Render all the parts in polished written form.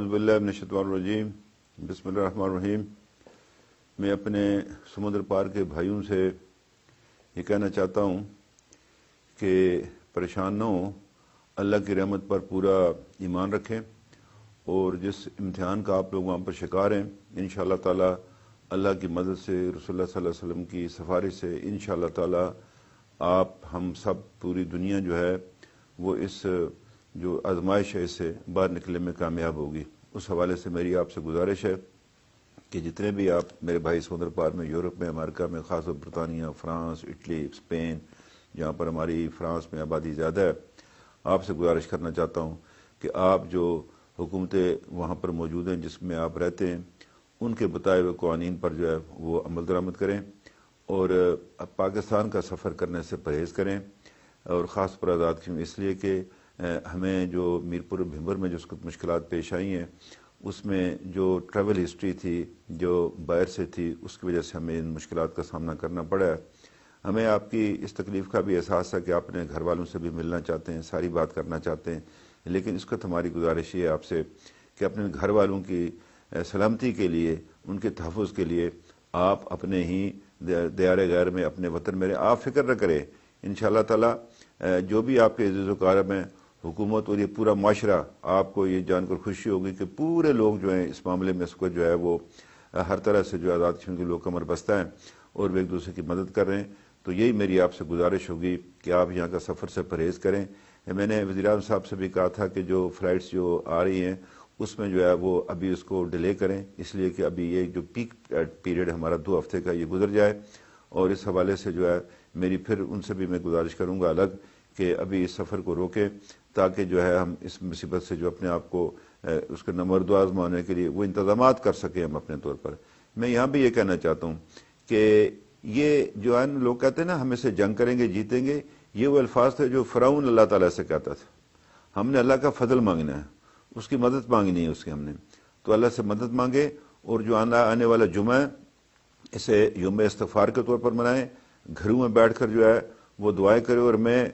اعوذ باللہ من الشیطان الرجیم، بسم اللہ الرحمن الرحیم۔ میں اپنے سمندر پار کے بھائیوں سے یہ کہنا چاہتا ہوں کہ پریشان نہ ہوں، اللہ کی رحمت پر پورا ایمان رکھیں، اور جس امتحان کا آپ لوگ وہاں پر شکار ہیں، انشاءاللہ تعالی اللہ کی مدد سے، رسول اللہ صلی اللہ علیہ وسلم کی سفارش سے انشاءاللہ تعالی آپ ہم سب پوری دنیا جو ہے وہ اس جو آزمائش ہے اس سے باہر نکلنے میں کامیاب ہوگی۔ اس حوالے سے میری آپ سے گزارش ہے کہ جتنے بھی آپ میرے بھائی سمندر پار میں، یورپ میں، امریکہ میں، خاص طور برطانیہ، فرانس، اٹلی، اسپین، جہاں پر ہماری فرانس میں آبادی زیادہ ہے، آپ سے گزارش کرنا چاہتا ہوں کہ آپ جو حکومتیں وہاں پر موجود ہیں جس میں آپ رہتے ہیں، ان کے بتائے ہوئے قوانین پر جو ہے وہ عمل درآمد کریں، اور پاکستان کا سفر کرنے سے پرہیز کریں، اور خاص پر آزاد کشمیر اس لیے کہ ہمیں جو میرپور بھمبر میں جو مشکلات پیش آئی ہیں، اس میں جو ٹریول ہسٹری تھی جو باہر سے تھی، اس کی وجہ سے ہمیں ان مشکلات کا سامنا کرنا پڑا ہے۔ ہمیں آپ کی اس تکلیف کا بھی احساس ہے کہ آپ اپنے گھر والوں سے بھی ملنا چاہتے ہیں، ساری بات کرنا چاہتے ہیں، لیکن اس وقت ہماری گزارش یہ ہے آپ سے کہ اپنے گھر والوں کی سلامتی کے لیے، ان کے تحفظ کے لیے آپ اپنے ہی دیار غیر میں، اپنے وطن میں آپ فکر نہ کریں۔ انشاءاللہ تعالی جو بھی آپ کے عزیز و اقارب ہیں، حکومت اور یہ پورا معاشرہ، آپ کو یہ جان کر خوشی ہوگی کہ پورے لوگ جو ہیں اس معاملے میں اس کو جو ہے وہ ہر طرح سے جو آزاد کشمیر کے لوگ کمر بستہ ہیں اور وہ ایک دوسرے کی مدد کر رہے ہیں۔ تو یہی میری آپ سے گزارش ہوگی کہ آپ یہاں کا سفر سے پرہیز کریں۔ میں نے وزیر اعظم صاحب سے بھی کہا تھا کہ جو فلائٹس جو آ رہی ہیں اس میں جو ہے وہ ابھی اس کو ڈیلے کریں، اس لیے کہ ابھی یہ جو پیک پیریڈ ہمارا 2 ہفتے کا یہ گزر جائے، اور اس حوالے سے جو ہے میری پھر ان سے بھی میں گزارش کروں گا الگ کہ ابھی اس سفر کو روکیں، تاکہ جو ہے ہم اس مصیبت سے جو اپنے آپ کو اس کے نمبردو آزمانے کے لیے وہ انتظامات کر سکیں ہم اپنے طور پر۔ میں یہاں بھی یہ کہنا چاہتا ہوں کہ یہ جو ہے لوگ کہتے ہیں نا ہم اسے جنگ کریں گے جیتیں گے، یہ وہ الفاظ تھے جو فرعون اللہ تعالیٰ سے کہتا تھا۔ ہم نے اللہ کا فضل مانگنا ہے، اس کی مدد مانگنی ہے اس کی ہم نے، تو اللہ سے مدد مانگے، اور جو آنے والا جمعہ ہے اسے یوم استغفار کے طور پر منائیں، گھروں میں بیٹھ کر جو ہے وہ دعائیں کریں، اور میں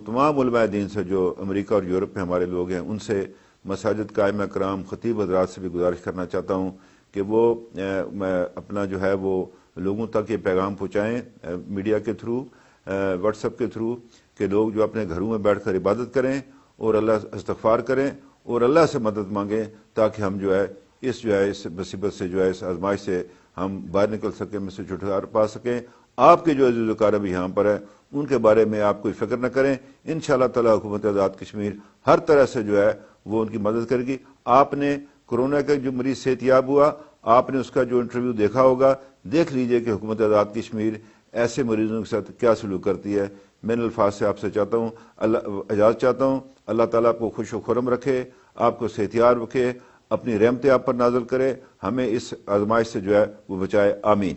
تمام علماء دین سے جو امریکہ اور یورپ میں ہمارے لوگ ہیں ان سے، مساجد قائمہ کرام، خطیب حضرات سے بھی گزارش کرنا چاہتا ہوں کہ وہ اپنا جو ہے وہ لوگوں تک یہ پیغام پہنچائیں میڈیا کے تھرو، واٹس ایپ کے تھرو، کہ لوگ جو اپنے گھروں میں بیٹھ کر عبادت کریں اور اللہ استغفار کریں اور اللہ سے مدد مانگیں، تاکہ ہم جو ہے اس مصیبت سے جو ہے اس آزمائش سے ہم باہر نکل سکیں، میں سے چھٹکارا پا سکیں۔ آپ کے جو عزیز و اقارب یہاں پر ہیں ان کے بارے میں آپ کوئی فکر نہ کریں، انشاءاللہ تعالی حکومت آزاد کشمیر ہر طرح سے جو ہے وہ ان کی مدد کرے گی۔ آپ نے کرونا کا جو مریض صحت یاب ہوا، آپ نے اس کا جو انٹرویو دیکھا ہوگا، دیکھ لیجئے کہ حکومت آزاد کشمیر ایسے مریضوں کے ساتھ کیا سلوک کرتی ہے۔ میں نے الفاظ سے آپ سے چاہتا ہوں، اجازت چاہتا ہوں، اللہ تعالیٰ آپ کو خوش و خرم رکھے، آپ کو صحت یاب رکھے، اپنی رحمتیں آپ پر نازل کرے، ہمیں اس آزمائش سے جو ہے وہ بچائے، آمین۔